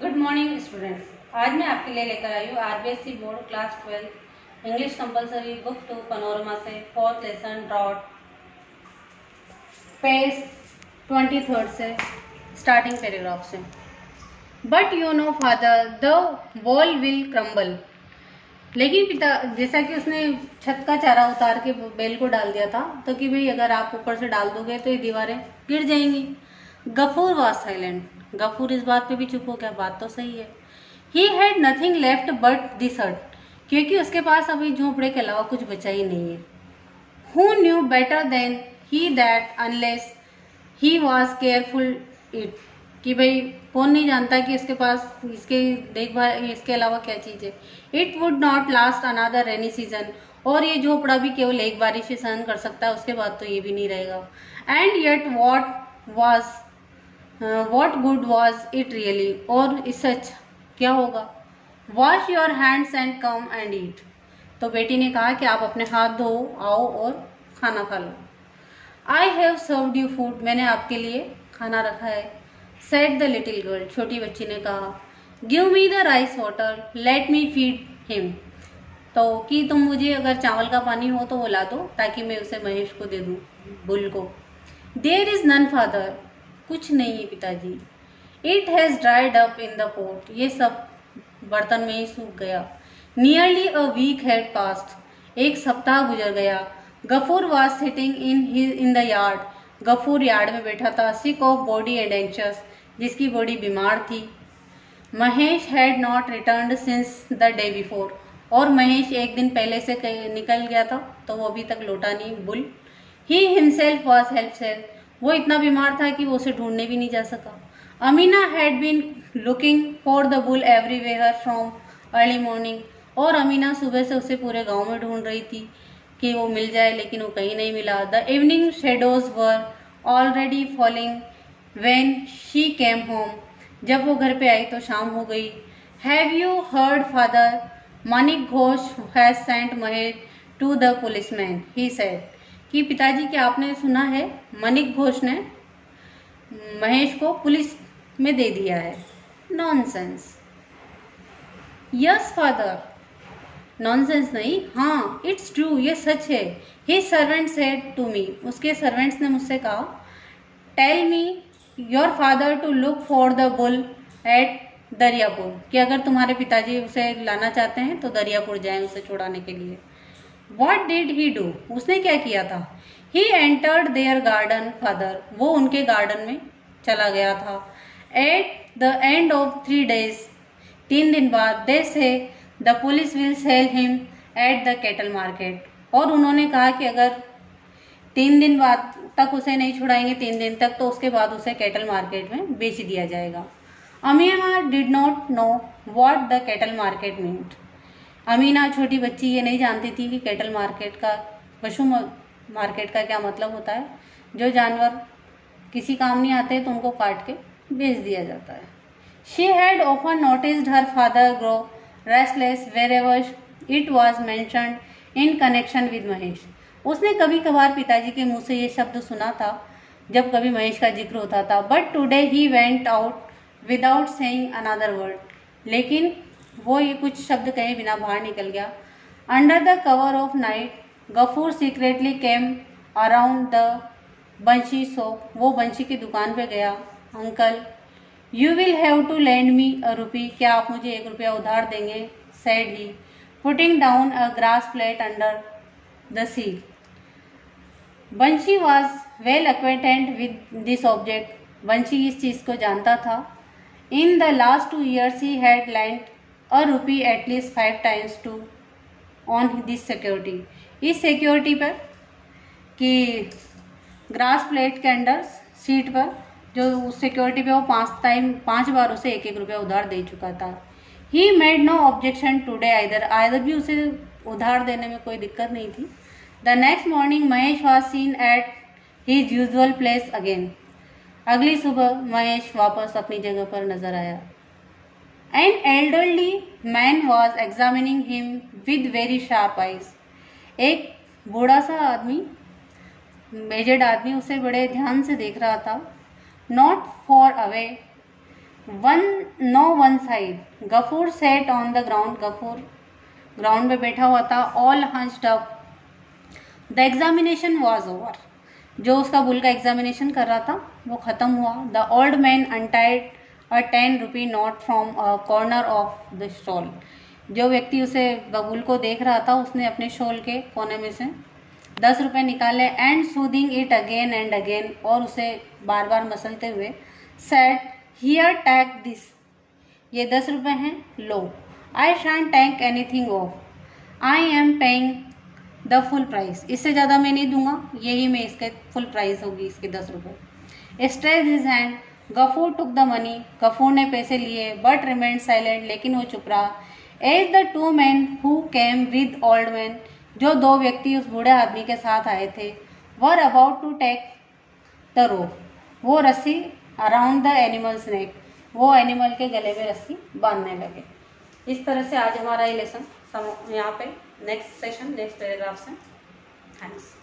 Good morning students. आज मैं आपके लिए लेकर आई हूँ RBSE board class 12 English compulsory book 2 panorama से 4th लेसन ड्रॉट पेज 23 से स्टार्टिंग पैराग्राफ से। But you know father the wall will crumble. लेकिन पिता, जैसा कि उसने छत का चारा उतार के बेल को डाल दिया था, तो कि भाई अगर आप ऊपर से डाल दोगे तो ये दीवारें गिर जाएंगी। Ghafoor was silent. गफूर इस बात पे भी चुप हो गया, बात तो सही है। He had nothing left but this हट, क्योंकि उसके पास अभी झोंपड़े के अलावा कुछ बचा ही नहीं है। Who knew better than he that unless he was careful it, कि भाई कौन नहीं जानता कि इसके पास इसके देखभाल इसके अलावा क्या चीज़ है। It would not last another rainy season, और ये झोपड़ा भी केवल एक बारिश ही सहन कर सकता है, उसके बाद तो ये भी नहीं रहेगा। And yet what good was it really, और इससे अच्छा क्या होगा। Wash your hands and come and eat. तो बेटी ने कहा कि आप अपने हाथ धो आओ और खाना खा लो। I have served you food, मैंने आपके लिए खाना रखा है। सेड द लिटिल गर्ल, छोटी बच्ची ने कहा। Give me the rice water let me feed him, तो कि तुम मुझे अगर चावल का पानी हो तो वो ला दो ताकि मैं उसे महेश को दे दूँ, बुल को। देयर इज नन फादर, कुछ नहीं है पिताजी। It has dried up in the pot, ये सब बर्तन में ही सूख गया। Nearly a week had passed, एक सप्ताह गुजर गया। Gafoor was sitting in the yard, Gafoor yard में बैठा था। Sick of body and anxious, जिसकी बॉडी बीमार थी। Mahesh had not returned since the day before, और महेश एक दिन पहले से निकल गया था तो वो अभी तक लौटा नहीं, bull. He himself was helpless, वो इतना बीमार था कि वो उसे ढूंढने भी नहीं जा सका। Amina had been looking for the bull everywhere from early morning, और अमीना सुबह से उसे पूरे गांव में ढूंढ रही थी कि वो मिल जाए, लेकिन वो कहीं नहीं मिला। The evening shadows were already falling when she came home, जब वो घर पे आई तो शाम हो गई। Have you heard father Manik Ghosh has sent Mahesh to the policeman, he said, कि पिताजी क्या आपने सुना है, मनिक घोष ने महेश को पुलिस में दे दिया है। नॉनसेंस। यस फादर, नॉनसेंस नहीं, हाँ इट्स ट्रू, ये सच है। His servant said to me, उसके सर्वेंट्स ने मुझसे कहा। Tell me your father to look for the bull at Dariapur, कि अगर तुम्हारे पिताजी उसे लाना चाहते हैं तो दरियापुर जाएं उसे छुड़ाने के लिए। What did he do? उसने क्या किया था। He entered their garden, father, वो उनके गार्डन में चला गया था। At the end of 3 days, 3 दिन बाद, they say the police will sell him at the cattle market, और उन्होंने कहा कि अगर 3 दिन बाद तक उसे नहीं छुड़ाएंगे, 3 दिन तक, तो उसके बाद उसे कैटल मार्केट में बेच दिया जाएगा। Amina did not know what the cattle market meant. Amina छोटी बच्ची ये नहीं जानती थी कि कैटल मार्केट का, पशु मार्केट का क्या मतलब होता है। जो जानवर किसी काम नहीं आते तो उनको काट के बेच दिया जाता है। She had often noticed her father grow restless whenever it was mentioned in connection with Mahesh, उसने कभी कभार पिताजी के मुंह से ये शब्द सुना था जब कभी महेश का जिक्र होता था। But today he went out without saying another word, लेकिन वो ये कुछ शब्द कहे बिना बाहर निकल गया। Under the cover of night Gafur secretly came around the Banshi shop, वो बंशी की दुकान पे गया। Uncle you will have to lend me a rupee, क्या आप मुझे 1 रुपया उधार देंगे, said he, putting down a grass plate under the seat. Banshi was well acquainted with this object, Banshi इस चीज़ को जानता था। In the last 2 years he had lent a rupee at least 5 times to on this security, इस security पर, कि ग्रास प्लेट के अंडर सीट पर जो उस सिक्योरिटी पे वो 5 बार उसे 1-1 रुपया उधार दे चुका था। He made no objection today either भी उसे उधार देने में कोई दिक्कत नहीं थी। The next morning Mahesh was seen at his usual place again, अगली सुबह महेश वापस अपनी जगह पर नजर आया। An elderly man was examining him with very sharp eyes. एक बूढ़ा सा आदमी, एजेड आदमी, उसे बड़े ध्यान से देख रहा था। Not far away, one no one side. Gafur sat on the ground, Gafur ground पे बैठा हुआ था। All hunched up. The examination was over. जो उसका बुल का एग्जामिनेशन कर रहा था वो ख़त्म हुआ। The old man untied a 10 rupee note from a corner of the stall. जो व्यक्ति उसे बबूल को देख रहा था उसने अपने शॉल के कोने में से 10 रुपये निकाले। And soothing it again and again, और उसे बार बार मसलते हुए सेड, हियर टेक दिस। ये 10 रुपये हैं, लो। I shan't take anything off, I am paying the full price. इससे ज़्यादा मैं नहीं दूंगा, यही मैं इसके फुल प्राइस होगी इसके 10 रुपये। Stretch his hand. Gafoor took the money. Gafoor ने पैसे लिए, बट रिमेन साइलेंट, लेकिन वो चुप रहा। As the 2 men who came with old man. जो 2 व्यक्ति उस बूढ़े आदमी के साथ आए थे, were about to take the rope. वो रस्सी अराउंड द एनिमल्स नेक, वो एनिमल के गले में रस्सी बांधने लगे। इस तरह से आज हमारा ये लेसन यहाँ पे नेक्स्ट सेशन नेक्स्ट पैराग्राफ से। थैंक्स।